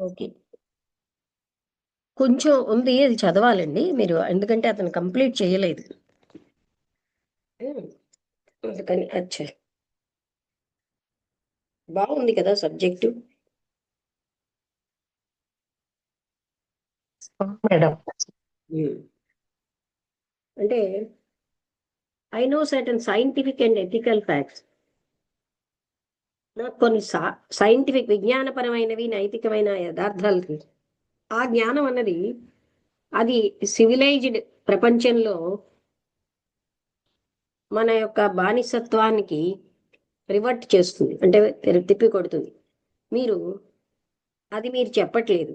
Okay. కొంచెం ఉంది. అది చదవాలండి మీరు. ఎందుకంటే అతను కంప్లీట్ చేయలేదు. హ్మ్. అందుకని అచ్చా! బాగుంది కదా సబ్జెక్టు. మేడం. హ్మ్. అంటే I know certain scientific and ethical facts. నాకు కొన్ని సైంటిఫిక్ విజ్ఞానపరమైనవి, నైతికమైన యథార్థాలు తెలుసు. ఆ జ్ఞానం అన్నది అది సివిలైజ్డ్ ప్రపంచంలో మన యొక్క బానిసత్వానికి రివర్ట్ చేస్తుంది. అంటే తిప్పి కొడుతుంది. మీరు అది మీరు చెప్పట్లేదు.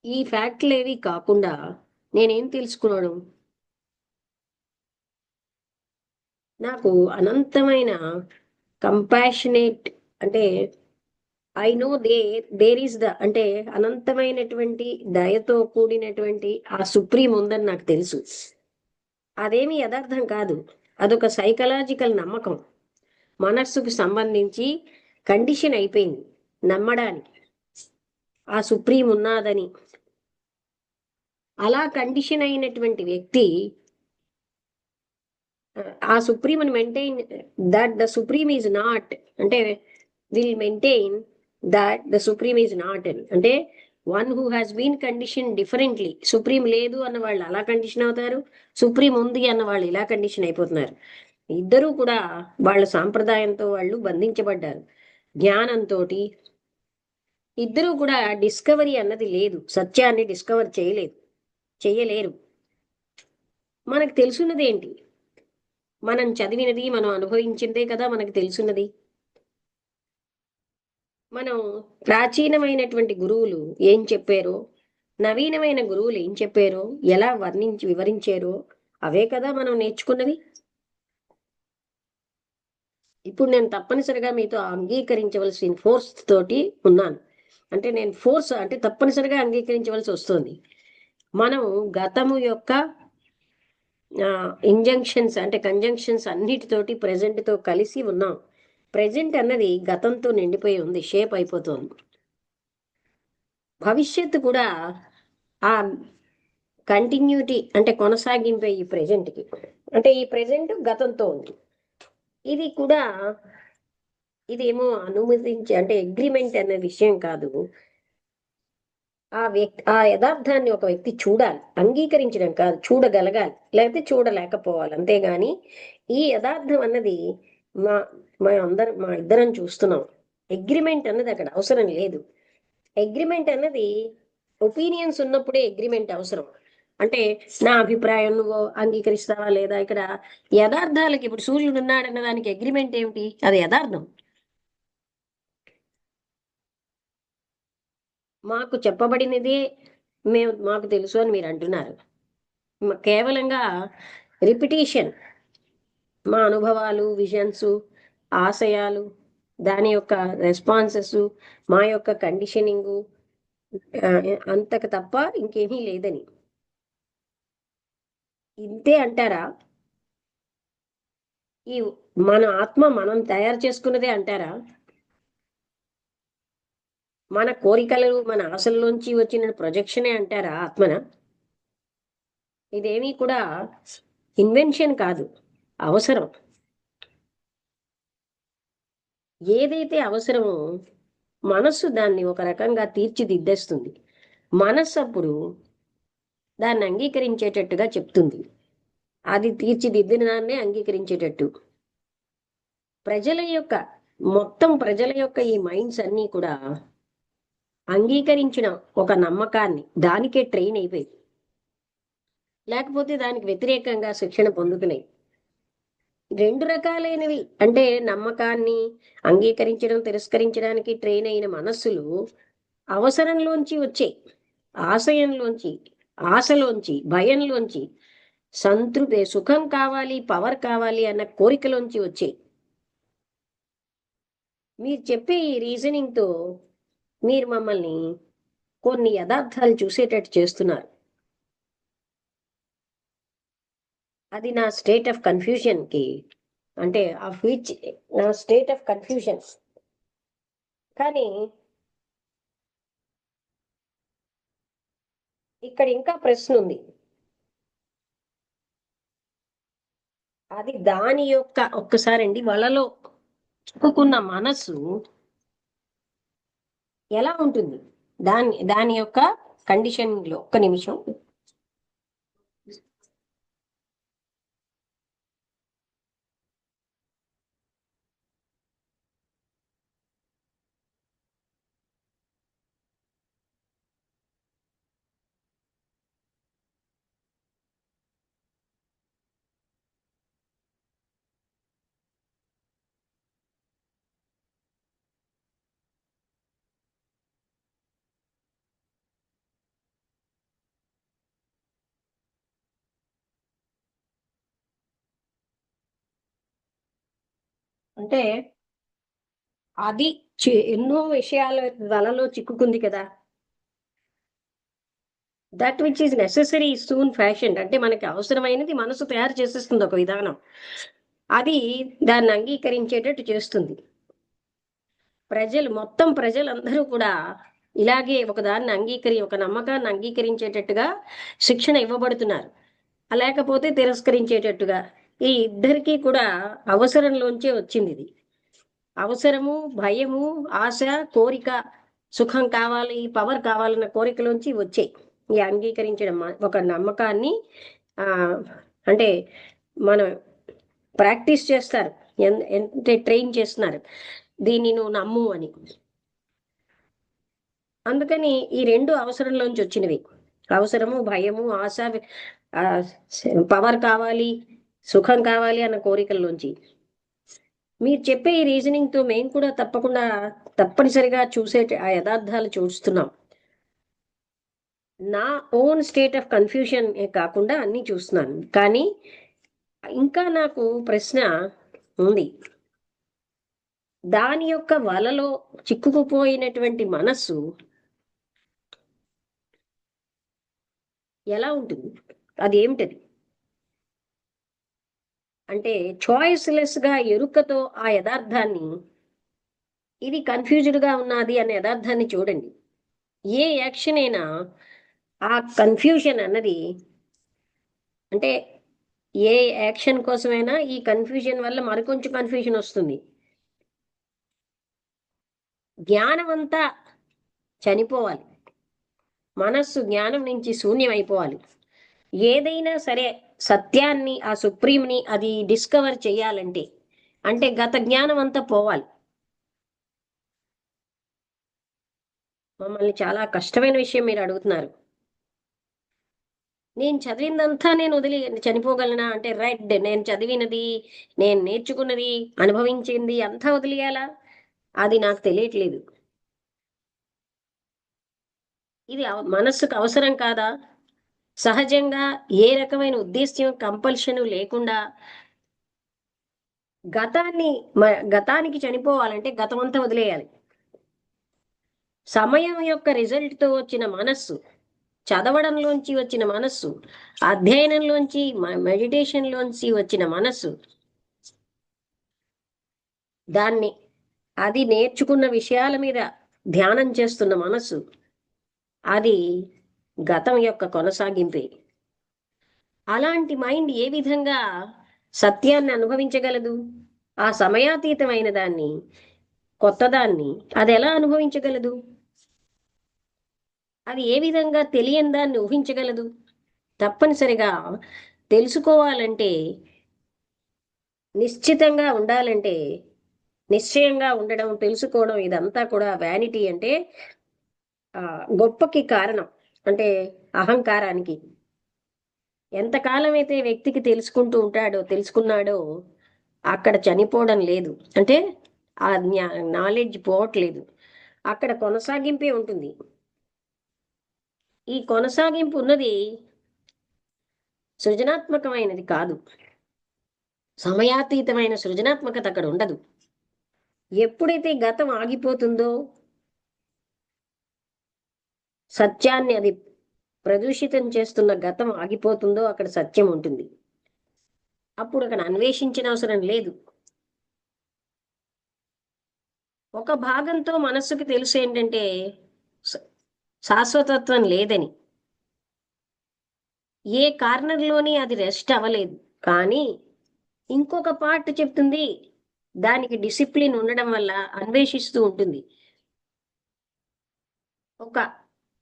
ఈ ఫ్యాక్ట్‌లేవి కాకుండా నేనేం తెలుసుకున్నాను, నాకు అనంతమైన కంపాషనేట్ అంటే ఐ నో దేర్ ఈస్ అంటే అనంతమైనటువంటి దయతో కూడినటువంటి ఆ సుప్రీం ఉందని నాకు తెలుసు. అదేమి యథార్థం కాదు. అదొక సైకలాజికల్ నమ్మకం. మనస్సుకు సంబంధించి కండిషన్ అయిపోయింది నమ్మడానికి. ఆ సుప్రీం ఉన్నాదని. అలా కండిషన్ అయినటువంటి వ్యక్తి ఆ సుప్రీంని maintain that the supreme is not అంటే will maintain that the supreme is not అని అంటే one who has been condition differently supreme లేదు అన్న వాళ్ళు అలా కండిషన్ అవుతారు, సుప్రీం ఉంది అన్న వాళ్ళు ఇలా కండిషన్ అయిపోతున్నారు. ఇద్దరూ కూడా వాళ్ళ సాంప్రదాయంతో వాళ్ళు బంధించబడ్డారు. జ్ఞానంతో ఇద్దరూ కూడా డిస్కవరీ అన్నది లేదు, సత్యాన్ని డిస్కవర్ చేయలేదు, చెయ్యలేరు. మనకు తెలుసున్నది ఏంటి? మనం చదివినది, మనం అనుభవించిందే కదా మనకు తెలుసున్నది. మనం ప్రాచీనమైనటువంటి గురువులు ఏం చెప్పారో, నవీనమైన గురువులు ఏం చెప్పారో, ఎలా వర్ణించి వివరించారో అవే కదా మనం నేర్చుకున్నవి. ఇప్పుడు నేను తప్పనిసరిగా మీతో అంగీకరించవలసిన ఫోర్స్ తోటి ఉన్నాను. అంటే నేను ఫోర్స్ అంటే తప్పనిసరిగా అంగీకరించవలసి వస్తుంది. మనం గతము యొక్క ఇంజంక్షన్స్ అంటే కంజంక్షన్స్ అన్నిటితోటి ప్రెజెంట్తో కలిసి ఉన్నాం. ప్రెజెంట్ అన్నది గతంతో నిండిపోయి ఉంది, షేప్ అయిపోతుంది. భవిష్యత్తు కూడా ఆ కంటిన్యూటీ అంటే కొనసాగింపే ఈ ప్రెజెంట్కి. అంటే ఈ ప్రెజెంట్ గతంతో ఉంది. ఇది కూడా ఇదేమో అనుమతించి అంటే అగ్రిమెంట్ అనే విషయం కాదు. ఆ యథార్థాన్ని ఒక వ్యక్తి చూడాలి, అంగీకరించడం కాదు, చూడగలగాలి, లేకపోతే చూడలేకపోవాలి. అంతేగాని ఈ యథార్థం అన్నది మా మా ఇద్దరం చూస్తున్నాం. అగ్రిమెంట్ అన్నది అక్కడ అవసరం లేదు. అగ్రిమెంట్ అన్నది ఒపీనియన్స్ ఉన్నప్పుడే అగ్రిమెంట్ అవసరం. అంటే నా అభిప్రాయం నువ్వు అంగీకరిస్తావా లేదా? ఇక్కడ యథార్థాలకి ఇప్పుడు సూర్యుడు ఉన్నాడన్న దానికి అగ్రిమెంట్ ఏమిటి? అది యథార్థం. మాకు చెప్పబడినదే మాకు తెలుసు అని మీరు అంటున్నారు. కేవలంగా రిపిటీషన్. మా అనుభవాలు, విజన్స్, ఆశయాలు, దాని యొక్క రెస్పాన్సెస్, మా యొక్క కండిషనింగు, అంతకు తప్ప ఇంకేమీ లేదని. ఇంతే అంటారా? ఈ మన ఆత్మ మనం తయారు చేసుకున్నదే అంటారా? మన కోరికలు, మన ఆశల్లోంచి వచ్చిన ప్రొజెక్షనే అంటారా ఆత్మన? ఇదేమీ కూడా ఇన్వెన్షన్ కాదు, అవసరం. ఏదైతే అవసరమో మనస్సు దాన్ని ఒక రకంగా తీర్చిదిద్దేస్తుంది. మనస్సు అప్పుడు దాన్ని అంగీకరించేటట్టుగా చెప్తుంది. అది తీర్చిదిద్దిన దాన్నే అంగీకరించేటట్టు. ప్రజల యొక్క ప్రజల యొక్క ఈ మైండ్స్ అన్నీ కూడా అంగీకరించిన ఒక నమ్మకాన్ని దానికే ట్రైన్ అయిపోయి, లేకపోతే దానికి వ్యతిరేకంగా శిక్షణ పొందుతున్నాయి. రెండు రకాలైనవి అంటే నమ్మకాన్ని అంగీకరించడం, తిరస్కరించడానికి ట్రైన్ అయిన మనస్సులు అవసరంలోంచి వచ్చే, ఆశయంలోంచి, ఆశలోంచి, భయంలోంచి, సంతృప్తి, సుఖం కావాలి, పవర్ కావాలి అన్న కోరికలోంచి వచ్చే. మీరు చెప్పే ఈ రీజనింగ్తో మీరు మమ్మల్ని కొన్ని యథార్థాలు చూసేటట్టు చేస్తున్నారు. అది నా స్టేట్ ఆఫ్ కన్ఫ్యూజన్కి అంటే ఆఫ్ విచ్ నా స్టేట్ ఆఫ్ కన్ఫ్యూజన్. కానీ ఇక్కడ ఇంకా ప్రశ్న ఉంది. అది దాని యొక్క ఒక్కసారండి వలలో చిక్కుకున్న మనస్సు ఎలా ఉంటుంది, దాని దాని యొక్క కండిషన్ లో. ఒక్క నిమిషం. అంటే అది ఎన్నో విషయాల వలలో చిక్కుకుంది కదా. That which is necessary soon fashion, అంటే మనకి అవసరమైనది మనసు తయారు చేసేస్తుంది ఒక విధానం. అది దాన్ని అంగీకరించేటట్టు చేస్తుంది. మొత్తం ప్రజలందరూ కూడా ఇలాగే ఒక నమ్మకాన్ని అంగీకరించేటట్టుగా శిక్షణ ఇవ్వబడుతున్నారు. లేకపోతే తిరస్కరించేటట్టుగా. ఈ ఇద్దరికీ కూడా అవసరంలోంచే వచ్చింది ఇది. అవసరము, భయము, ఆశ, కోరిక, సుఖం కావాలి, పవర్ కావాలన్న కోరికలోంచి వచ్చాయి ఈ అంగీకరించడం. ఒక నమ్మకాన్ని ఆ అంటే మనం ప్రాక్టీస్ చేస్తారు, అంటే ట్రైన్ చేస్తున్నారు, దీన్ని నువ్వు నమ్ము అని. అందుకని ఈ రెండు అవసరంలోంచి వచ్చినవి. అవసరము, భయము, ఆశ, పవర్ కావాలి, సుఖం కావాలి అన్న కోరికల్లోంచి. మీరు చెప్పే ఈ రీజనింగ్ తో మేము కూడా తప్పనిసరిగా ఆ యథార్థాలు చూస్తున్నాం. నా ఓన్ స్టేట్ ఆఫ్ కన్ఫ్యూషన్ కాకుండా అన్ని చూస్తున్నాను. కానీ ఇంకా నాకు ప్రశ్న ఉంది. దాని యొక్క వలలో చిక్కుకుపోయినటువంటి మనస్సు ఎలా ఉంటుంది, అది ఏమిటది? అంటే చాయిస్లెస్ గా ఎరుకతో ఆ యథార్థాన్ని, ఇది కన్ఫ్యూజ్డ్ గా ఉన్నది అనే యథార్థాన్ని చూడండి. ఏ యాక్షన్ అయినా ఆ కన్ఫ్యూజన్ అన్నది, అంటే ఏ యాక్షన్ కోసమైనా ఈ కన్ఫ్యూజన్ వల్ల మరికొంచెం కన్ఫ్యూజన్ వస్తుంది. జ్ఞానం అంతా చనిపోవాలి, మనస్సు జ్ఞానం నుంచి శూన్యం అయిపోవాలి. ఏదైనా సరే సత్యాన్ని, ఆ సుప్రీంని అది డిస్కవర్ చేయాలంటే, అంటే గత జ్ఞానం అంతా పోవాలి. మమ్మల్ని చాలా కష్టమైన విషయం మీరు అడుగుతున్నారు. నేను చదివిందంతా నేను వదిలి చనిపోగలనా అంటే, నేను చదివినది, నేను నేర్చుకున్నది, అనుభవించింది అంతా వదిలేయాలా? అది నాకు తెలియట్లేదు. ఇది మనస్సుకు అవసరం కాదా? సహజంగా ఏ రకమైన ఉద్దేశ్యం, కంపల్షన్ లేకుండా గతానికి చనిపోవాలంటే గతమంతా వదిలేయాలి. సమయం యొక్క రిజల్ట్ తో వచ్చిన మనస్సు, చదవడంలోంచి వచ్చిన మనస్సు, అధ్యయనంలోంచి, మెడిటేషన్లోంచి వచ్చిన మనస్సు, దాన్ని అది నేర్చుకున్న విషయాల మీద ధ్యానం చేస్తున్న మనస్సు, అది గతం యొక్క కొనసాగింపే. అలాంటి మైండ్ ఏ విధంగా సత్యాన్ని అనుభవించగలదు? ఆ సమయాతీతమైన దాన్ని, కొత్తదాన్ని అది ఎలా అనుభవించగలదు? అది ఏ విధంగా తెలియని దాన్ని ఊహించగలదు? తప్పనిసరిగా తెలుసుకోవాలంటే, నిశ్చితంగా ఉండాలంటే, నిశ్చయంగా ఉండడం, తెలుసుకోవడం, ఇదంతా కూడా వ్యానిటీ, అంటే గొప్పకి కారణం, అంటే అహంకారానికి. ఎంతకాలం అయితే వ్యక్తికి తెలుసుకున్నాడో అక్కడ చనిపోవడం లేదు, అంటే ఆ నాలెడ్జ్ పోవట్లేదు, అక్కడ కొనసాగింపే ఉంటుంది. ఈ కొనసాగింపు ఉన్నది సృజనాత్మకమైనది కాదు, సమయాతీతమైన సృజనాత్మకత అక్కడ ఉండదు. ఎప్పుడైతే గతం ఆగిపోతుందో, సత్యాన్ని అది ప్రదూషితం చేస్తున్న గతం ఆగిపోతుందో, అక్కడ సత్యం ఉంటుంది. అప్పుడు అక్కడ అన్వేషించిన అవసరం లేదు. ఒక భాగంతో మనస్సుకి తెలుసు ఏంటంటే శాశ్వతత్వం లేదని. ఏ కార్నర్లోని అది రెస్ట్ అవ్వలేదు. కానీ ఇంకొక పార్ట్ చెప్తుంది దానికి డిసిప్లిన్ ఉండడం వల్ల అన్వేషిస్తూ ఉంటుంది. ఒక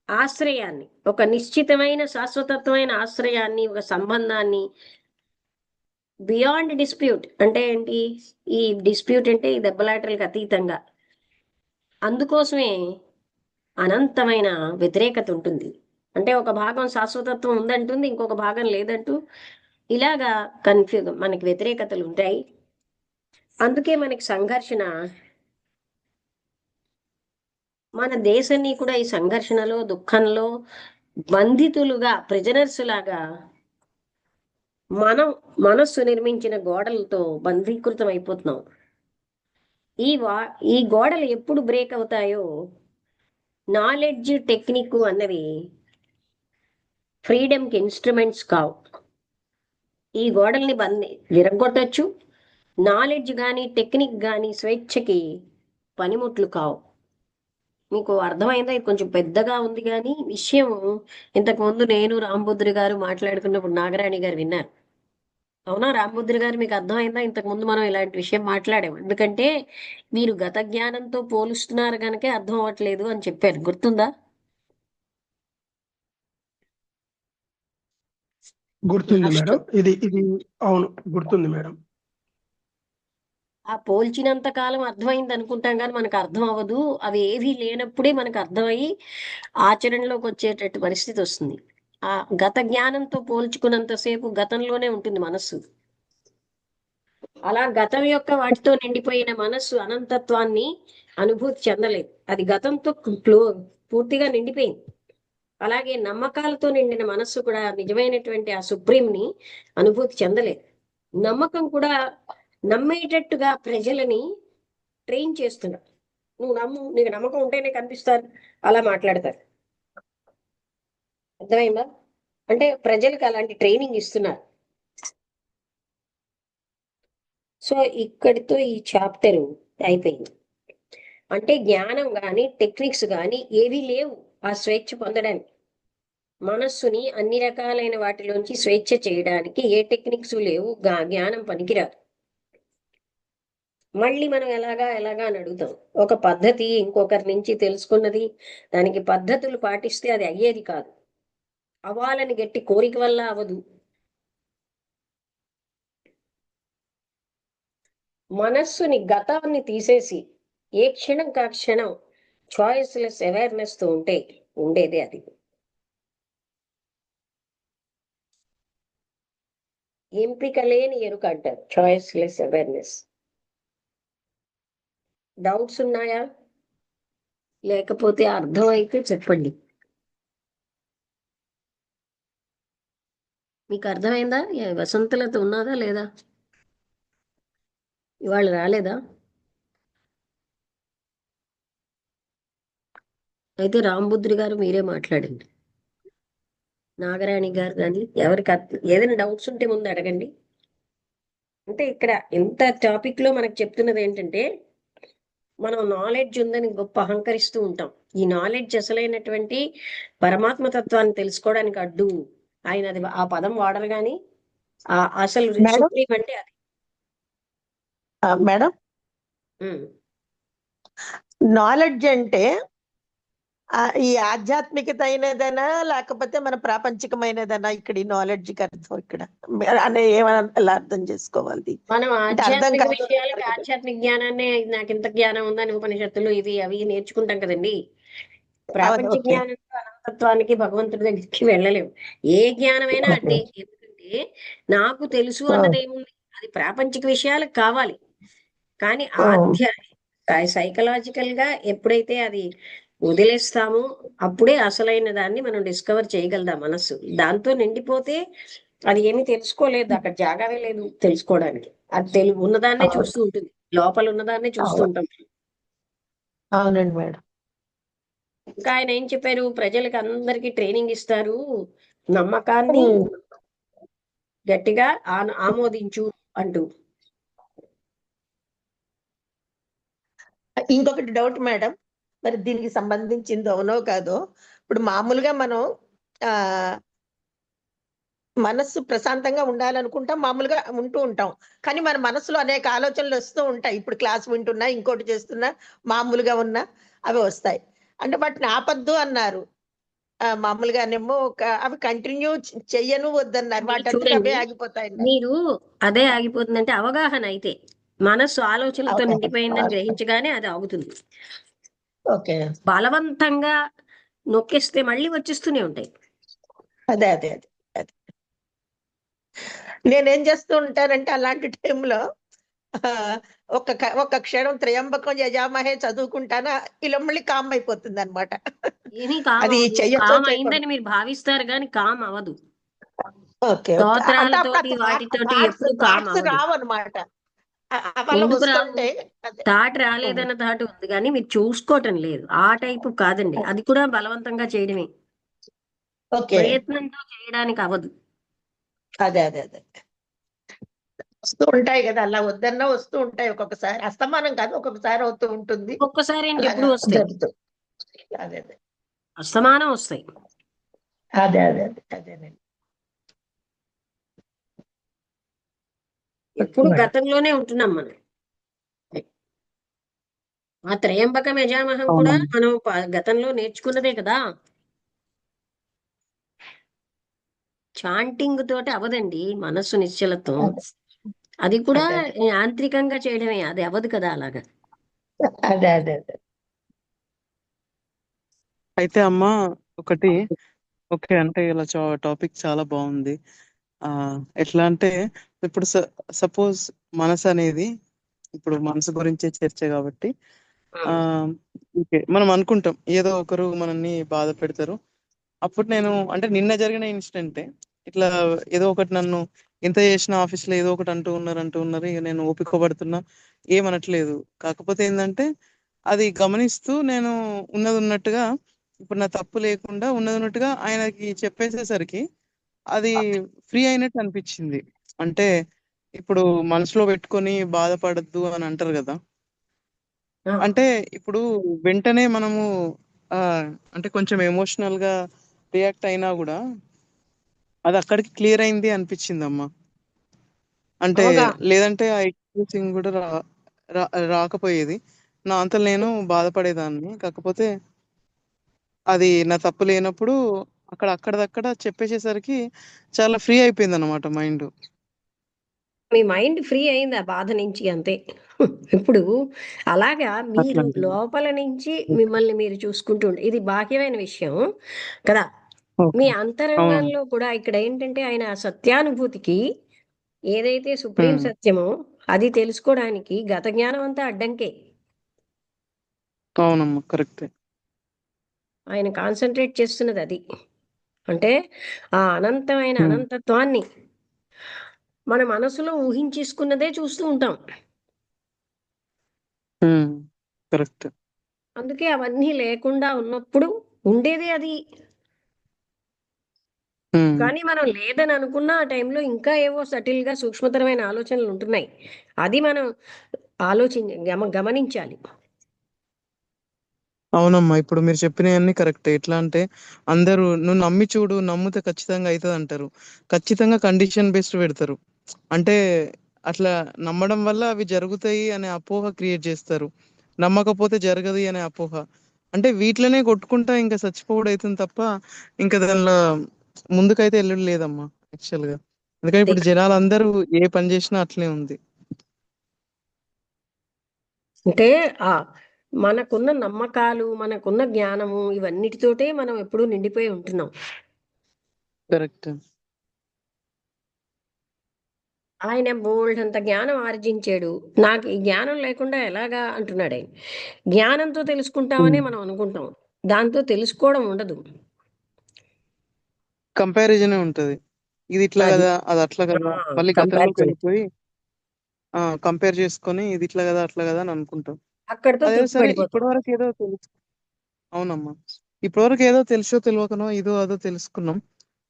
ఆశ్రయాన్ని, ఒక నిశ్చితమైన శాశ్వతత్వమైన ఆశ్రయాన్ని, ఒక సంబంధాన్ని బియాండ్ డిస్ప్యూట్ అంటే ఏంటి? ఈ డిస్ప్యూట్ అంటే ఈ దెబ్బలాటలకు అతీతంగా. అందుకోసమే అనంతమైన వ్యతిరేకత ఉంటుంది. అంటే ఒక భాగం శాశ్వతత్వం ఉందంటుంది, ఇంకొక భాగం లేదంటూ ఇలాగా మనకి వ్యతిరేకతలు ఉంటాయి. అందుకే మనకి సంఘర్షణ. మన దేశాన్ని కూడా ఈ సంఘర్షణలో, దుఃఖంలో బంధితులుగా, ప్రిజనర్స్ లాగా మనం మనస్సు నిర్మించిన గోడలతో బంధీకృతం అయిపోతున్నాం. ఈ గోడలు ఎప్పుడు బ్రేక్ అవుతాయో, నాలెడ్జ్ టెక్నిక్ అన్నవి ఫ్రీడమ్కి ఇన్స్ట్రుమెంట్స్ కావు. ఈ గోడల్ని విరగొట్టచ్చు. నాలెడ్జ్ కానీ టెక్నిక్ కానీ స్వేచ్ఛకి పనిముట్లు కావు. మీకు అర్థమైందా? ఇది కొంచెం పెద్దగా ఉంది కానీ విషయం ఇంతకుముందు నేను రాంబుద్రి గారు మాట్లాడుకున్నప్పుడు నాగరాణి గారు విన్నారు. అవునా రాంబుద్రి గారు, మీకు అర్థమైందా? ఇంతకుముందు మనం ఇలాంటి విషయం మాట్లాడాము. ఎందుకంటే మీరు గత జ్ఞానంతో పోలుస్తున్నారు కనుక అర్థం అవ్వట్లేదు అని చెప్పారు, గుర్తుందా? గుర్తుంది మేడం. ఇది అవును, గుర్తుంది మేడం. ఆ పోల్చినంత కాలం అర్థమైంది అనుకుంటాం కానీ మనకు అర్థం అవ్వదు. అవి ఏవి లేనప్పుడే మనకు అర్థమయ్యి ఆచరణలోకి వచ్చేటట్టు పరిస్థితి వస్తుంది. ఆ గత జ్ఞానంతో పోల్చుకున్నంతసేపు గతంలోనే ఉంటుంది మనస్సు. అలా గతం యొక్క వాటితో నిండిపోయిన మనస్సు అనంతత్వాన్ని అనుభూతి చెందలేదు. అది గతంతో పూర్తిగా నిండిపోయింది. అలాగే నమ్మకాలతో నిండిన మనస్సు కూడా నిజమైనటువంటి ఆ సుప్రీంని అనుభూతి చెందలేదు. నమ్మకం కూడా నమ్మేటట్టుగా ప్రజలని ట్రైన్ చేస్తున్నారు. నువ్వు నమ్ము, నీకు నమ్మకం ఉంటేనే కనిపిస్తారు, అలా మాట్లాడతారు. అర్థమైందా? అంటే ప్రజలకు అలాంటి ట్రైనింగ్ ఇస్తున్నారు. సో ఇక్కడితో ఈ చాప్టర్ అయిపోయింది. అంటే జ్ఞానం కానీ టెక్నిక్స్ కానీ ఏవీ లేవు ఆ స్వేచ్ఛ పొందడానికి. మనస్సుని అన్ని రకాలైన వాటిలోంచి స్వేచ్ఛ చేయడానికి ఏ టెక్నిక్స్ లేవు, జ్ఞానం పనికిరాదు. మళ్ళీ మనం ఎలాగా అని అడుగుతాం. ఒక పద్ధతి ఇంకొకరి నుంచి తెలుసుకున్నది, దానికి పద్ధతులు పాటిస్తే అది అయ్యేది కాదు. అవ్వాలని గట్టి కోరిక వల్ల అవదు. మనస్సుని గతాన్ని తీసేసి ఏ క్షణం కా క్షణం చాయిస్లెస్ అవేర్నెస్ తో ఉంటే ఉండేదే అది. ఎంపిక లేని ఎరుక అంటారు, చాయిస్లెస్ అవేర్నెస్. డౌట్స్ ఉన్నాయా? లేకపోతే అర్థమైతే చెప్పండి. మీకు అర్థమైందా? వసంతలత ఉన్నదా లేదా? ఇవాళ రాలేదా? అయితే రాంబుద్రి గారు మీరే మాట్లాడండి. నాగరాణి గారు కానీ ఎవరికి ఏదైనా డౌట్స్ ఉంటే ముందు అడగండి. అంటే ఇక్కడ ఎంత టాపిక్ లో మనకు చెప్తున్నది ఏంటంటే, మనం నాలెడ్జ్ ఉందని గొప్ప అహంకరిస్తూ ఉంటాం. ఈ నాలెడ్జ్ అసలైనటువంటి పరమాత్మ తత్వాన్ని తెలుసుకోవడానికి అడ్డు. ఆయన అది ఆ పదం వాడరు కానీ అసలు సుప్రీం అంటే అది. మేడం, నాలెడ్జ్ అంటే ఈ ఆధ్యాత్మికత అయినదనా లేకపోతే మన ప్రాపంచికమైనదనా? ఇక్కడ ఈ నాలెడ్జ్ అర్థం ఇక్కడ అనే ఏమైనా ఎలా అర్థం చేసుకోవాలి? మనం ఆధ్యాత్మిక విషయాలకి ఆధ్యాత్మిక జ్ఞానాన్ని, నాకు ఇంత జ్ఞానం ఉందని ఉపనిషత్తులు ఇవి అవి నేర్చుకుంటాం కదండి. ప్రాపంచ జ్ఞానంతో అనంతత్వానికి భగవంతుడి దగ్గరికి వెళ్ళలేము. ఏ జ్ఞానమైనా అంటే, ఎందుకంటే నాకు తెలుసు అన్నదేముంది, అది ప్రాపంచిక విషయాలకు కావాలి. కానీ సైకలాజికల్ గా ఎప్పుడైతే అది వదిలేస్తామో అప్పుడే అసలైన దాన్ని మనం డిస్కవర్ చేయగలదా మనస్సు. దాంతో నిండిపోతే అది ఏమీ తెలుసుకోలేదు, అక్కడ జాగానే లేదు తెలుసుకోవడానికి. అది ఉన్నదాన్నే చూస్తూ ఉంటుంది, లోపల ఉన్నదాన్నే చూస్తూ ఉంటాం. అవునండి మేడం. ఇంకా ఆయన ఏం చెప్పారు? ప్రజలకు అందరికి ట్రైనింగ్ ఇస్తారు, నమ్మకాన్ని గట్టిగా ఆమోదించు అంటూ. ఇంకొకటి డౌట్ మేడం, మరి దీనికి సంబంధించింది అవునో కాదో. ఇప్పుడు మామూలుగా మనం మనస్సు ప్రశాంతంగా ఉండాలనుకుంటాం, మామూలుగా ఉంటూ ఉంటాం. కానీ మన మనసులో అనేక ఆలోచనలు వస్తూ ఉంటాయి. ఇప్పుడు క్లాస్ వింటున్నా, ఇంకోటి చేస్తున్నా, మామూలుగా ఉన్నా అవి వస్తాయి. అంటే వాటిని ఆపద్దు అన్నారు. మామూలుగానేమో అవి కంటిన్యూ చెయ్యను వద్దన్నారు. మీరు వాటంతట అవే చూడండి, ఆగిపోతాయన్నారు. మీరు అదే ఆగిపోతుందంటే అవగాహన అయితే మనస్సు ఆలోచనలతో ఓకే. నిండిపోయిందని గ్రహించగానే అది ఆగుతుంది. ఓకే. బలవంతంగా నొక్కేస్తే మళ్ళీ వచ్చేస్తూనే ఉంటాయి. అదే అదే అదే అదే నేనేం చేస్తూ ఉంటానంటే అలాంటి టైంలో ఒక క్షణం త్రయంబకం యజామహే చదువుకుంటానా, ఇలా మళ్ళీ కామ్ అయిపోతుంది అనమాట. ఏమీ కామ్ అది అవ్వదు. చెయ్యొచ్చో కామ్ చేయకూడదు. అయిందని మీరు భావిస్తారు కానీ కామ్ అవ్వదు. ఓకే. ఓకే. అంటే అప్పుడు స్తోత్రాలతోటి వాటితోటి థాట్స్ ఎప్పుడు కామ్ థాట్స్ అవ్వదు. రావన్నమాట. అవల్ల ఎందుకు రావు? వస్తుంటే అదే. థాట్ హ్మ్. రాలేదన్న థాట్ ఉంది కానీ మీరు చూసుకోవటం లేదు. ఆ టైపు కాదండి. అది కూడా బలవంతంగా చేయడమే. ఓకే. ప్రయత్నంతో చేయడానికి అవ్వదు. అదే అదే అదే వస్తూ ఉంటాయి కదా! అలా వద్దన్నా వస్తూ ఉంటాయి ఒక్కొక్కసారి. అస్తమానం కాదు, ఒక్కొక్కసారి అవుతూ ఉంటుంది. ఒక్కొక్కసారి ఏంటి అలాగా ఎప్పుడు వస్తాయి. జరుగుతూ అదే అదే అస్తమానం వస్తాయి. అదే అదే అదే అదేనండి. ఎప్పుడు మేడం. గతంలోనే ఉంటున్నాం మనం. ఆ త్రయంబకం యజామహం కూడా అవునమ్మా. మనం గతంలో నేర్చుకున్నదే కదా. చాంటింగ్ తోటి అవదండి మనస్సు నిశ్చలత్వం. అదే అది కూడా అదే అదే యాంత్రికంగా చేయడమే. అది అవ్వదు కదా అలాగా. అదే అదే అదే అయితే అమ్మ ఒకటి ఓకే అంటే ఇలా టాపిక్ చాలా బాగుంది. ఆ ఎట్లా అంటే ఇప్పుడు సపోజ్ మనసు అనేది ఇప్పుడు మనసు గురించే చర్చ కాబట్టి ఆ ఓకే మనం అనుకుంటాం ఏదో ఒకరు మనల్ని బాధ పెడతారు. అప్పుడు నేను అంటే నిన్న జరిగిన ఇన్సిడెంటే ఇట్లా ఏదో ఒకటి నన్ను ఎంత చేసిన ఆఫీస్లో ఏదో ఒకటి అంటూ ఉన్నారు ఇక నేను ఓపిక పడుతున్నా ఏమనట్లేదు. కాకపోతే ఏంటంటే అది గమనిస్తూ నేను ఉన్నది ఉన్నట్టుగా ఇప్పుడు నా తప్పు లేకుండా ఉన్నది ఉన్నట్టుగా ఆయనకి చెప్పేసేసరికి అది ఫ్రీ అయినట్టు అనిపించింది. అంటే ఇప్పుడు మనసులో పెట్టుకొని బాధపడద్దు అని అంటారు కదా. ఆ, అంటే ఇప్పుడు వెంటనే మనము ఆ అంటే కొంచెం ఎమోషనల్ గా రియాక్ట్ అయినా కూడా అది అక్కడికి క్లియర్ అయింది అనిపించిందమ్మా. అంటే అవగా లేదంటే ఆ ఎక్స్‌ప్రెసింగ్ కూడా రా రాకపోయేది. నా అంతలో నేను బాధపడేదాన్ని. కాకపోతే అది నా తప్పు లేనప్పుడు అక్కడిదక్కడ చెప్పేసేసరికి చాలా ఫ్రీ అయిపోయిందన్నమాట మైండు. మీ మైండ్ ఫ్రీ అయింది ఆ బాధ నుంచి అంతే. ఇప్పుడు అలాగా మీరు అట్లాంటిది. లోపల నుంచి మిమ్మల్ని మీరు చూసుకుంటూ ఇది బాహ్యమైన విషయం కదా. మీ ఓకే. అవును. అంతరంగంలో కూడా ఇక్కడ ఏంటంటే ఆయన సత్యానుభూతికి ఏదైతే సుప్రీం హ్మ్. సత్యమో అది తెలుసుకోవడానికి గత జ్ఞానం అంతా అడ్డంకే. అవునమ్మా. కరెక్టే. ఆయన కాన్సన్ట్రేట్ చేస్తున్నది అది. అంటే ఆ అనంతమైన హ్మ్. అనంతత్వాన్ని మన మనసులో ఊహించేసుకున్నదే చూస్తూ ఉంటాం. హ్మ్. కరెక్ట్. అందుకే అవన్నీ లేకుండా ఉన్నప్పుడు ఉండేదే అది. హ్మ్. కానీ మనం లేదని అనుకున్న ఆ టైంలో ఇంకా ఏవో సటిల్‌గా సూక్ష్మతరమైన ఆలోచనలు ఉంటున్నాయి. అది మనం గమనించాలి. అవునమ్మా. ఇప్పుడు మీరు చెప్పినయన్నీ కరెక్టే. ఎట్లా అంటే అందరూ "నువ్వు నమ్మి చూడు, నమ్మితే ఖచ్చితంగా అయితదంటారు." ఖచ్చితంగా కండిషన్ బేస్డ్ పెడతారు. అంటే అట్లా నమ్మడం వల్ల అవి జరుగుతాయి అనే అపోహ క్రియేట్ జేస్తారు. నమ్మకపోతే జరగది అనే అపోహ. అంటే వీటిలనే కొట్టుకుంటా ఇంకా సచ్చిపోవుడైతుంది తప్ప ఇంకా దానిలో ముందుకైతే ఎళ్ళుడు లేదమ్మా యాక్చువల్‌గా. అందుకని అదే. ఇప్పుడు జనాలందరూ ఏ పని జేసినా అట్లే ఉంది. అంటే ఆ మనకున్న నమ్మకాలు, మనకున్న జ్ఞానము ఇవన్నిటితోటే మనం ఎప్పుడూ నిండిపోయి ఉంటున్నాం. కరెక్ట్. ఆయన బోలెడంత జ్ఞానం ఆర్జించాడు. నాకు ఈ జ్ఞానం లేకుండా ఎలాగా అంటున్నాడాయన. జ్ఞానంతో తెలుసుకుంటామనే హ్మ్. మనం అనుకుంటాం. దాంతో తెలుసుకోవడం ఉండదు. కంపారిజనే ఉంటది. ఇది ఇట్లా అది. గదా! అది అట్లా ఆ! గదా! మళ్ళీ కంపేర్ చే గతంలోకెళ్ళిపోయి కంపేర్ చేసుకొని ఇది ఇట్లా గదా! అట్లా గదా! అని అనుకుంటాం. అక్కడితో అదే తృప్తి సరే పడిపోతాం. ఇప్పటివరకు ఏదో తెలుసు అవునమ్మా. ఇప్పటివరకు ఏదో తెలుసో తెలవకనో ఇదో అదో తెలుసుకున్నాం.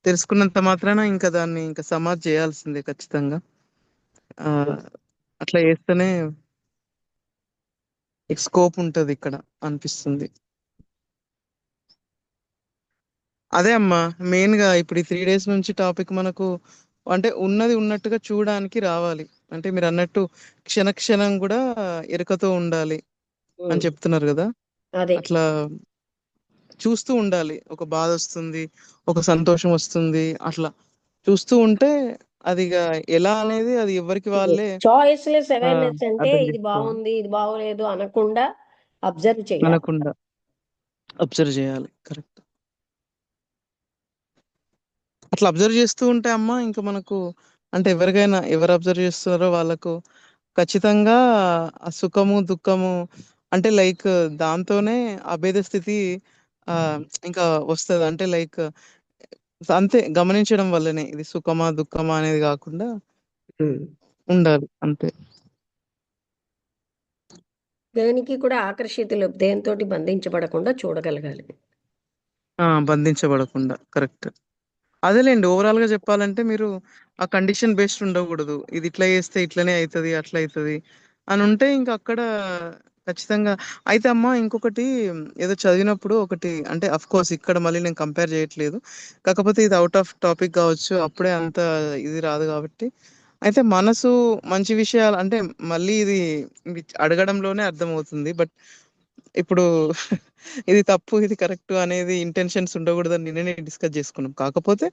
తెలుసుకున్నంత మాత్రాన ఇంకా దాన్ని ఇంకా సమాధి చేయాల్సిందే ఖచ్చితంగా. ఆహ్, అట్లా చేస్తేనే స్కోప్ ఉంటదిక్కడ అనిపిస్తుంది. అదే అమ్మా, మెయిన్ గా ఇప్పుడు ఈ 3 days నుంచి టాపిక్ మనకు అంటే ఉన్నది ఉన్నట్టుగా చూడడానికి రావాలి. అంటే మీరు అన్నట్టు క్షణ క్షణం కూడా ఎరుకతో ఉండాలి అని ఉమ్, చెప్తున్నారు కదా. అదే అట్లా చూస్తూ ఉండాలి. ఒక బాధ వస్తుంది, ఒక సంతోషం వస్తుంది, అట్లా చూస్తూ ఉంటే అది ఇక ఎలా అనేది అది ఎవరికి వాళ్ళే చాయిస్లెస్ ఆ, అవేర్నెస్ అంటే అర్థం ఇది చేసుకోవాలి. బాగుంది ఇది బాగోలేదు అనకుండా అబ్జర్వ్ చేయాలి. అనకుండా అబ్జర్వ్ చేయాలి. కరెక్ట్. అట్లా అబ్జర్వ్ చేస్తూ ఉంటే అమ్మా ఇంకా మనకు అంటే ఎవరికైనా ఎవరు అబ్జర్వ్ చేస్తున్నారో వాళ్ళకు ఖచ్చితంగా ఆ సుఖము దుఃఖము అంటే లైక్ దాంతోనే అభేద స్థితి ఆ ఇంకా వస్తది. అంటే లైక్ అంతే గమనించడం వల్లనే ఇది సుఖమా దుఃఖమా అనేది కాకుండా ఉమ్. ఉండాలి అంతే. దేనికి కూడా ఆకర్షితులు దేనితో బంధించబడకుండా చూడగలగాలి. బంధించబడకుండా కరెక్ట్. అదేలేండి, ఓవరాల్ గా చెప్పాలంటే మీరు ఆ కండిషన్ బేస్డ్ ఉండకూడదు. ఇది ఇట్లా చేస్తే ఇట్లనే అవుతుంది అట్లా అవుతుంది అని ఉంటే ఇంకా అక్కడ ఖచ్చితంగా. అయితే అమ్మా ఇంకొకటి ఏదో చదివినప్పుడు ఒకటి అంటే అఫ్ కోర్స్ ఇక్కడ మళ్ళీ నేను కంపేర్ చేయట్లేదు, కాకపోతే ఇది అవుట్ ఆఫ్ టాపిక్ కావచ్చు, అప్పుడే అంత ఇది రాదు కాబట్టి. అయితే మనసు మంచి విషయాలు అంటే మళ్ళీ ఇది అడగడంలోనే అర్థమవుతుంది. బట్ ఇప్పుడు ఇది తప్పు ఇది కరెక్ట్ అనేది ఇంటెన్షన్స్ ఉండకూడదని నిన్ననే డిస్కస్ చేసుకున్నాం. కాకపోతే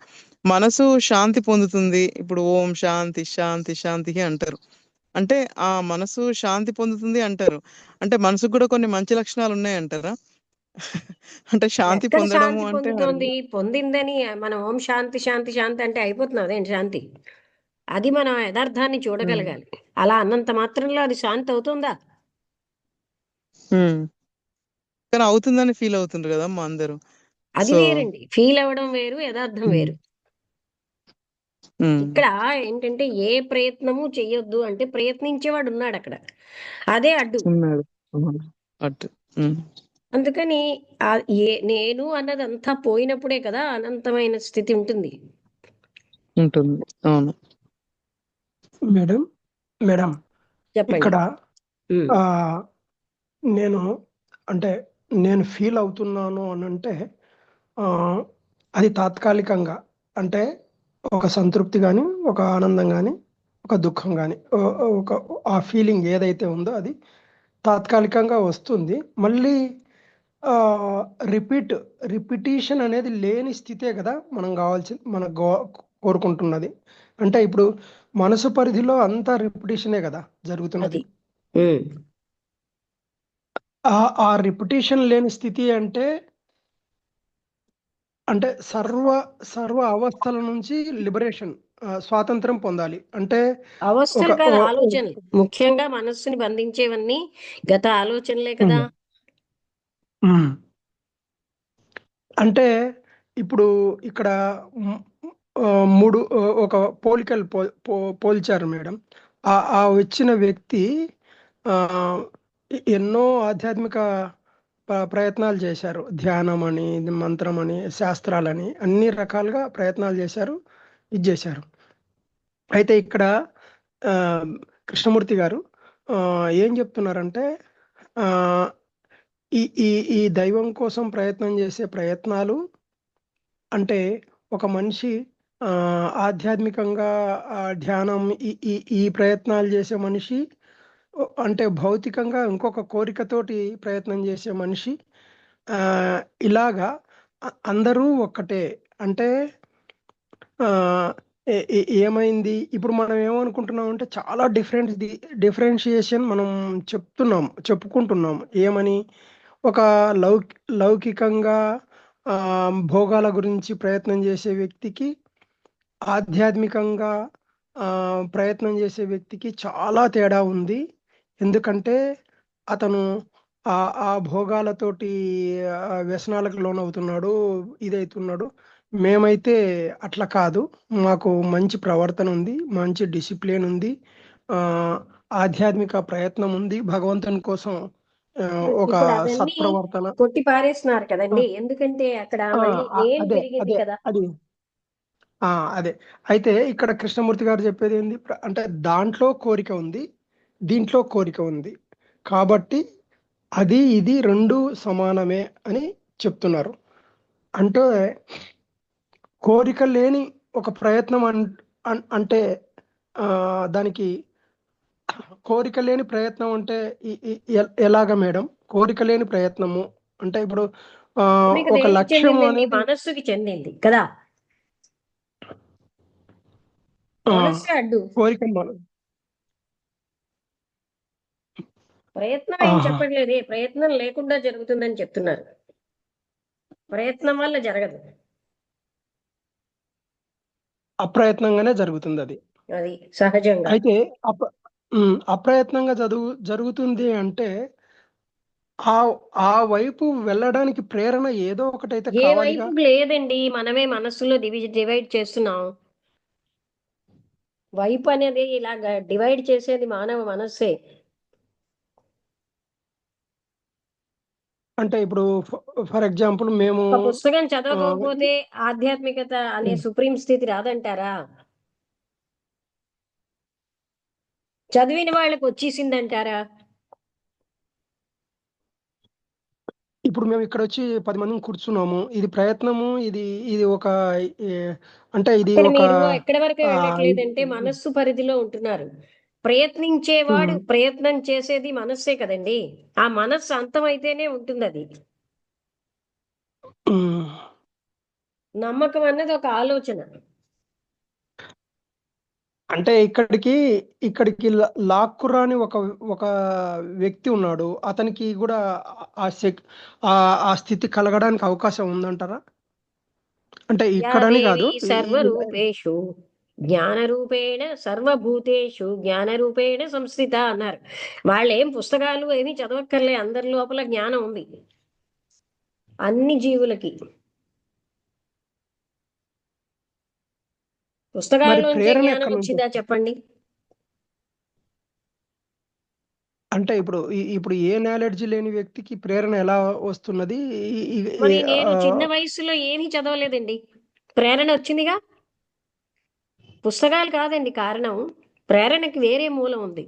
మనసు శాంతి పొందుతుంది. ఇప్పుడు ఓం శాంతి శాంతి శాంతి అంటారు, అంటే ఆ మనసు శాంతి పొందుతుంది అంటారు, అంటే మనసుకు కూడా కొన్ని మంచి లక్షణాలు ఉన్నాయి అంటారా? అంటే శాంతి ఎక్కడ పొందడము శాంతి అంటే పొందుతోంది? పొందిందని మనం ఓం శాంతి శాంతి శాంతి అంటే అయిపోతుంది అదేంటి శాంతి? అది మనం యథార్థాన్ని ఉమ్, చూడగలగాలి. అలా అన్నంత మాత్రంలో అది శాంతి అవుతుందా? ఉమ్. కానీ అవుతుందని ఫీల్ అవుతుండ్రు కదా మా అందరూ. అది సో వేరండి. ఫీల్ అవ్వడం వేరు, యథార్థం వేరు. ఇక్కడ ఏంటంటే ఏ ప్రయత్నము చెయ్యొద్దు అంటే ప్రయత్నించేవాడు ఉన్నాడు అక్కడ. అదే అడ్డు. ఉన్నాడు. అవును. అట్ ఉమ్. అందుకని ఆ నేను అన్నదంతా పోయినప్పుడే కదా అనంతమైన స్థితి ఉంటుంది. ఉంటుంది. అవును. మేడం మేడం చెప్పండి. ఇక్కడ ఉమ్. ఆ నేను అంటే నేను ఫీల్ అవుతున్నాను అని అంటే ఆ, అది తాత్కాలికంగా అంటే ఒక సంతృప్తి కానీ ఒక ఆనందం కానీ ఒక దుఃఖం కానీ ఒక ఆ ఫీలింగ్ ఏదైతే ఉందో అది తాత్కాలికంగా వస్తుంది. మళ్ళీ రిపిటీషన్ అనేది లేని స్థితే కదా మనం మన కోరుకుంటున్నది. అంటే ఇప్పుడు మనసు పరిధిలో అంతా రిపిటీషనే కదా జరుగుతున్నది. అది ఉమ్. ఆ రిపిటీషన్ లేని స్థితి అంటే అంటే సర్వ అవస్థల నుంచి లిబరేషన్, స్వాతంత్రం పొందాలి అంటే ఒక అవస్థలు కాదు ఆలోచనలు. ముఖ్యంగా మనస్సుని బంధించేవన్నీ గత ఆలోచనలే కదా. ఉమ్. అంటే ఇప్పుడు ఇక్కడ మ్, మూడు ఒక పోలికలు పోల్చారు మేడం. ఆ వచ్చిన వ్యక్తి ఆ, ఎన్నో ఆధ్యాత్మిక ప్రయత్నాలు చేశారు. ధ్యానం అని మంత్రం అని శాస్త్రాలని అన్ని రకాలుగా ప్రయత్నాలు చేశారు, ఇది చేశారు. అయితే ఇక్కడ ఆ, కృష్ణమూర్తి గారు ఆ, ఏం చెప్తున్నారంటే ఆ, ఈ ఈ ఈ దైవం కోసం ప్రయత్నం చేసే ప్రయత్నాలు అంటే ఒక మనిషి ఆ, ఆధ్యాత్మికంగా ధ్యానం ఈ ప్రయత్నాలు చేసే మనిషి అంటే భౌతికంగా ఇంకొక కోరికతోటి ప్రయత్నం చేసే మనిషి ఆ, ఇలాగా అందరూ ఒక్కటే. అంటే ఆ, ఏమైంది ఇప్పుడు మనం ఏమనుకుంటున్నాం అంటే చాలా డిఫరెన్షియేషన్ మనం చెప్పుకుంటున్నాం. ఏమని ఒక లౌకికంగా ఆ, భోగాల గురించి ప్రయత్నం చేసే వ్యక్తికి ఆధ్యాత్మికంగా ప్రయత్నం చేసే వ్యక్తికి చాలా తేడా ఉంది. ఎందుకంటే అతను ఆ ఆ భోగాలతోటి వ్యసనాలకు లోనవుతున్నాడు, ఇదవుతున్నాడు. మేమైతే అట్లా కాదు, మాకు మంచి ప్రవర్తన ఉంది, మంచి డిసిప్లిన్ ఉంది, ఆ ఆధ్యాత్మిక ప్రయత్నం ఉంది, భగవంతుని కోసం ఒక ఇప్పుడు అవన్నీ సత్ప్రవర్తన. కొట్టి పారేస్తున్నారు ఆ, కదండి. ఎందుకంటే అక్కడ ఆ, మళ్ళీ నేను అదే పెరిగింది అదే కదా. అది అదే. అయితే ఇక్కడ కృష్ణమూర్తి గారు చెప్పేది ఏంది అంటే దాంట్లో కోరిక ఉంది, దీంట్లో కోరిక ఉంది, కాబట్టి అది ఇది రెండు సమానమే అని చెప్తున్నారు. అంటే కోరిక లేని ఒక ప్రయత్నం అంటే దానికి కోరిక లేని ప్రయత్నం అంటే ఎలాగ మేడం? కోరిక లేని ప్రయత్నము అంటే ఇప్పుడు కోరిక ఒక దేనికి లక్ష్యము చెందిందండి? అనేది మనస్సుకి చెందింది కదా. ఆ, మనస్సు అడ్డు. కోరిక ప్రయత్నం ఏం ఆహా చెప్పట్లేదే, ప్రయత్నం లేకుండా జరుగుతుందని చెప్తున్నారు. ప్రయత్నం వల్ల జరగదు. అప్రయత్నంగానే జరుగుతుంది అది. అది సహజంగా. అయితే అప్రయత్నంగా జరుగుతుంది అంటే ఆ ఆ వైపు వెళ్ళడానికి ప్రేరణ ఏదో ఒకటైతే ఏ కావాలిగా. వైపు లేదండి, మనమే మనస్సులో డివైడ్ చేస్తున్నాం. వైపు అనేది ఇలాగ డివైడ్ చేసేది మానవ మనస్సే. అంటే ఇప్పుడు ఫర్ ఎగ్జాంపుల్ మేము ఒక పుస్తకం ఆ, చదవకపోతే ఆధ్యాత్మికత అనే సుప్రీం స్థితి రాదంటారా? చదివిన వాళ్ళకి వచ్చేసిందంటారా? ఇప్పుడు మేము ఇక్కడ వచ్చి 10 మందిని కూర్చున్నాము. ఇది ప్రయత్నము, ఇది ఇది ఒక ఏ, అంటే ఇది ఇక్కడ ఒక మీరు ఎక్కడి వరకు ఆ, వెళ్ళట్లేదంటే మనస్సు పరిధిలో ఉంటున్నారు. ప్రయత్నించేవాడు ఉమ్, ప్రయత్నం చేసేది మనస్సే కదండి. ఆ మనస్సు అంతమైతేనే ఉంటుంది అది. ఉమ్. నమ్మకం అన్నది ఒక ఆలోచన. అంటే ఇక్కడికి లాక్కురాని ఒక వ్యక్తి ఉన్నాడు. అతనికి కూడా ఆ శక్ ఆ ఆ స్థితి కలగడానికి అవకాశం ఉందంటారా? అంటే ఇక్కడని యాదేవి కాదు. సర్వరూపేషు జ్ఞానరూపేణ సర్వభూతేషు జ్ఞానరూపేణ సంస్థిత అన్నారు. వాళ్ళేం పుస్తకాలు ఏమీ చదవక్కర్లే, అందరి లోపల జ్ఞానం ఉంది అన్ని జీవులకి. మరి పుస్తకాల్లోంచే ప్రేరణ జ్ఞానం ఎక్కడి నుంచి వచ్చిందా వస్తుంది? చెప్పండి? అంటే ఇప్పుడు ఏ నాలెడ్జ్ లేని వ్యక్తికి ప్రేరణ ఎలా వస్తున్నది? ఈ- ఈ- మరి ఈ- నేను ఆ, చిన్న వయసులో ఏమీ చదవలేదండి, ప్రేరణ వచ్చిందిగా. పుస్తకాలు కాదండి కారణం, ప్రేరణకి వేరే మూలం ఉంది.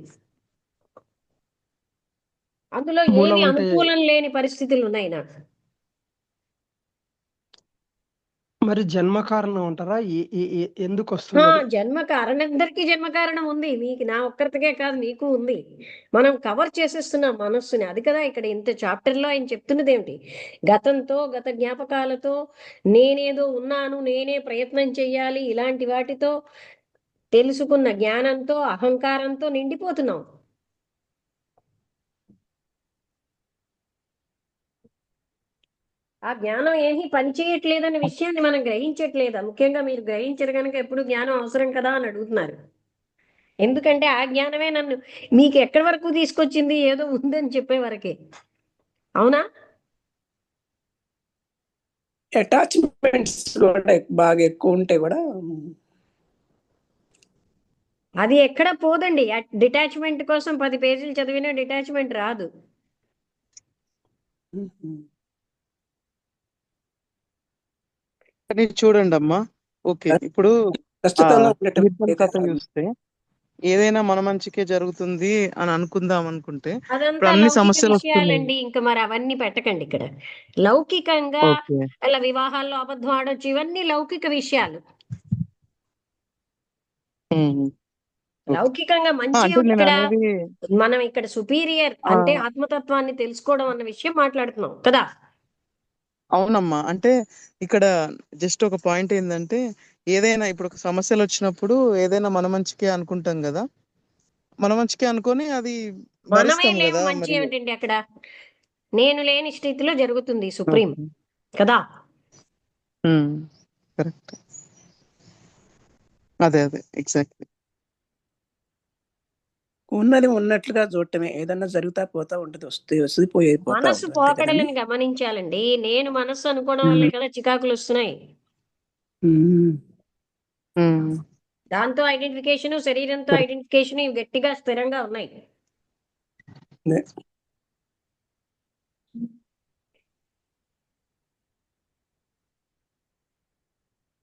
అందులో మూలం ఏమి అంటే అనుకూలం లేని పరిస్థితులు ఉన్నాయి నాకు. మరి జన్మ కారణం అంటారా? ఎందుకు ఆ, వస్తుంది అది? జన్మ కారణం, అందరికీ జన్మ కారణం ఉంది. మీకు నా ఒక్కరికే కాదు, మీకు ఉంది. మనం కవర్ చేసేస్తున్నాం మనస్సుని. అది కదా ఇక్కడ ఇంత చాప్టర్ లో ఆయన చెప్తున్నది ఏమిటి? గతంతో, గత జ్ఞాపకాలతో, నేనేదో ఉన్నాను, నేనే ప్రయత్నం చెయ్యాలి, ఇలాంటి వాటితో, తెలుసుకున్న జ్ఞానంతో, అహంకారంతో నిండిపోతున్నాం. ఆ జ్ఞానం ఏమీ పనిచేయట్లేదన్న విషయాన్ని మనం గ్రహించట్లేదా? ముఖ్యంగా మీరు గ్రహించరు కనుక ఎప్పుడు జ్ఞానం అవసరం కదా అని అడుగుతున్నారు. ఎందుకంటే ఆ జ్ఞానమే నన్ను మీకు ఎక్కడి వరకు తీసుకొచ్చింది, ఏదో ఉందని చెప్పే వరకే. అవునా? అటాచ్మెంట్స్ కూడా బాగా ఎక్కువ ఉంటే కూడా అది ఎక్కడ పోదండి. డిటాచ్మెంట్ కోసం 10 పేజీలు చదివినా డిటాచ్మెంట్ రాదు. కానీ చూడండి అమ్మా, ఓకే, ఇప్పుడు ఆ ప్రస్తుతంగా కీర్తన ఉన్నటువంటి కథ చూస్తే ఏదైనా మన మంచికే జరుగుతుంది అని అనుకుందాం అనుకుంటే ఇప్పుడు అదంతా అన్ని లౌకిక సమస్యలు వస్తున్నాయి. విషయాలండి. ఇంకా మరి అవన్నీ పెట్టకండి ఇక్కడ. లౌకికంగా ఓకే. అలా వివాహాల్లో అబద్ధం ఆడొచ్చు, ఇవన్నీ లౌకిక విషయాలు. ఉమ్, ఓకే. లౌకికంగా మంచి అంటే ఏమిటి నేను ఇక్కడ? అనేది మనం ఇక్కడ సుపీరియర్ ఆ, అంటే ఆత్మతత్వాన్ని తెలుసుకోవడం అన్న విషయం మాట్లాడుతున్నాం కదా. అవునమ్మా, అంటే ఇక్కడ జస్ట్ ఒక పాయింట్ ఏంటంటే, ఏదైనా ఇప్పుడు ఒక సమస్యలు వచ్చినప్పుడు ఏదైనా మన మంచికే అనుకుంటాం కదా, మన మంచికే అనుకొని అది మనమే భరిస్తాం లేము, కదా మంచి మరి. ఏమిటండి అక్కడ? నేను లేని స్థితిలో జరుగుతుంది సుప్రీం ఓకే. కదా. కరెక్ట్. అదే ఎగ్జాక్ట్లీ. ఉన్నది ఉన్నట్లుగా చూడటమే. ఏదన్నా జరుగుతా పోతా ఉంటది, వస్తుంది పోతా మనస్సు ఉంటుంది, అంతే కదండి. పోకడలను గమనించాలండి. నేను మనస్సు అనుకోవడం వల్లే కదా చికాకులు వస్తున్నాయి. దాంతో ఐడెంటిఫికేషన్, శరీరంతో ఐడెంటిఫికేషన్ ఇవి గట్టిగా స్థిరంగా ఉన్నాయి.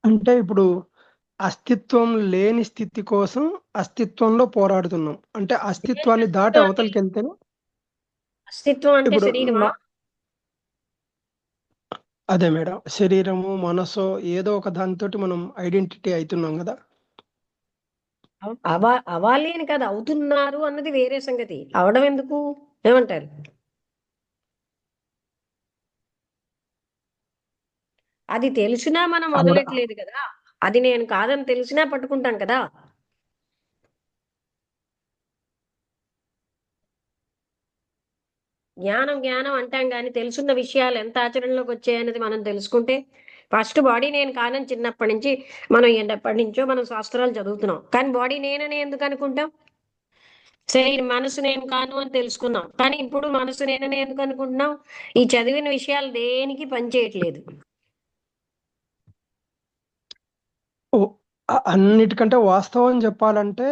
అంటే ఇప్పుడు అస్తిత్వం లేని స్థితి కోసం అస్తిత్వంలో పోరాడుతున్నాం. అంటే అస్తిత్వాన్ని దాటి అవతలికి వెళ్తేనే అస్తిత్వం అంటే ఇప్పుడు శరీరమా? అదే మేడం, శరీరము మనసు ఏదో ఒక దానితోటి మనం ఐడెంటిటీ అవుతున్నాం కదా. అవ్వాలి అని కాదు, అవుతున్నారు అన్నది వేరే సంగతి. అవడం ఎందుకు? ఏమంటారు? అది తెలిసినా మనం అవడ వదలట్లేదు కదా. అది నేను కాదని తెలిసినా పట్టుకుంటాం కదా. జ్ఞానం జ్ఞానం అంటాం కానీ తెలుసున్న విషయాలు ఎంత ఆచరణలోకి వచ్చాయనేది మనం తెలుసుకుంటే, ఫస్ట్ బాడీ నేను కానని చిన్నప్పటి నుంచి మనం ఎప్పటి నుంచో మనం శాస్త్రాలు చదువుతున్నాం, కానీ బాడీ నేనని ఎందుకు అనుకుంటాం? శరీరం మనసు నేను కాను అని తెలుసుకున్నాం, కానీ ఇప్పుడు మనసు నేనని ఎందుకు అనుకుంటున్నాం? ఈ చదివిన విషయాలు దేనికి పనిచేయట్లేదు. అన్నిటికంటే వాస్తవం చెప్పాలంటే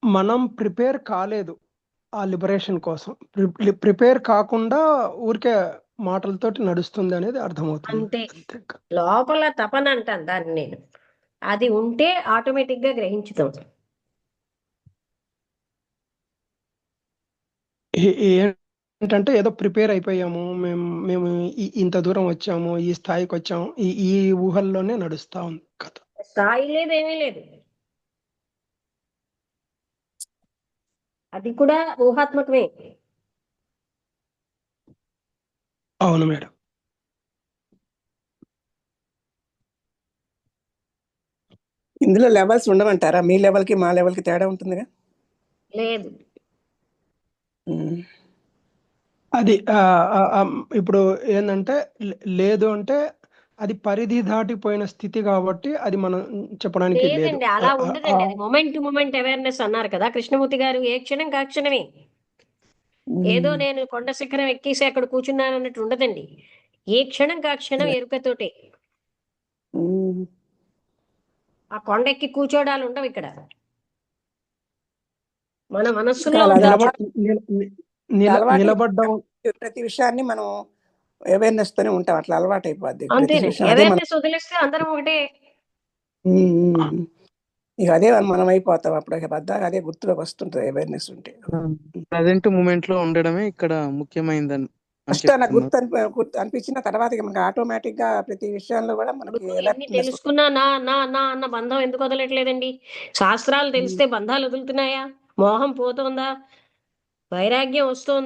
మనం ప్రిపేర్ కాలేదు ఆ లిబరేషన్ కోసం. ప్రిపేర్ కాకుండా ఊరికే మాటలతోటి నడుస్తుంది అనేది అర్థమవుతుంది. అంతే. అంతే. లోపల తపన అంటాను దాన్ని నేను. అది ఉంటే ఆటోమేటిక్ గా గ్రహించుతాం. ఏంటంటే ఏదో ప్రిపేర్ అయిపోయాము మేము మేము ఇంత దూరం వచ్చాము, ఈ స్థాయికి వచ్చాము, ఈ ఊహల్లోనే నడుస్తా ఉంది కథ. స్థాయి లేదు, ఏమీ లేదు. అది కూడా ఊహాత్మకమే. అవును మేడం. ఇందులో లెవెల్స్ ఉండమంటారా? మీ లెవెల్ కి మా లెవెల్ కి తేడా ఉంటుందిగా. లేదు. అది ఇప్పుడు ఏంటంటే లేదు అంటే అది పరిధి దాటిపోయిన స్థితి కాబట్టి అది మనం చెప్పడానికి లేదు. లేదండి, అలా ఉండదండి. అది మొమెంట్ టు మొమెంట్ అవేర్నెస్ అన్నారు కదా కృష్ణమూర్తి గారు. ఏ క్షణం కాక్షణమే. ఏదో నేను కొండ శిఖరం ఎక్కేసి అక్కడ కూర్చున్నాను అన్నట్టు ఉండదండి. ఏ క్షణం కాక్షణం ఎరుకతోటే. ఆ కొండ ఎక్కి కూర్చోడాలు ఉండవు ఇక్కడ. మన మనస్సులో ఇంకా ఉంటుంది. నిలబడ్డం. ప్రతి విషయాన్ని మనం అవేర్నెస్ తోనే ఉంటాం, అట్లా అలవాటు అయిపోద్ది ప్రతి అంతేనండి. విషయం. అదే మనం అవేర్నెస్ వదిలేస్తే అందరం ఒకటే. ఇక అదే మనం అయిపోతాం అప్పుడు. ఇక పద్దాక అదే గుర్తులోకి వస్తుంటది అవేర్నెస్ ఉంటే. ప్రజెంట్ మూమెంట్ లో ఉండడమే ఇక్కడ ముఖ్యమైనదని ఫస్ట్ నాకు గుర్తు అనిపించిన తర్వాత ఇక మనకి ఆటోమేటిక్ గా ప్రతి విషయంలో కూడా మనకి ఎన్ని alertness తెలుసుకున్నా నా నా నా అన్న బంధం ఎందుకు వదలట్లేదండి? శాస్త్రాలు తెలిస్తే బంధాలు వదులుతున్నాయా? మోహం పోతుందా? వైరాగ్యం వస్తోందా?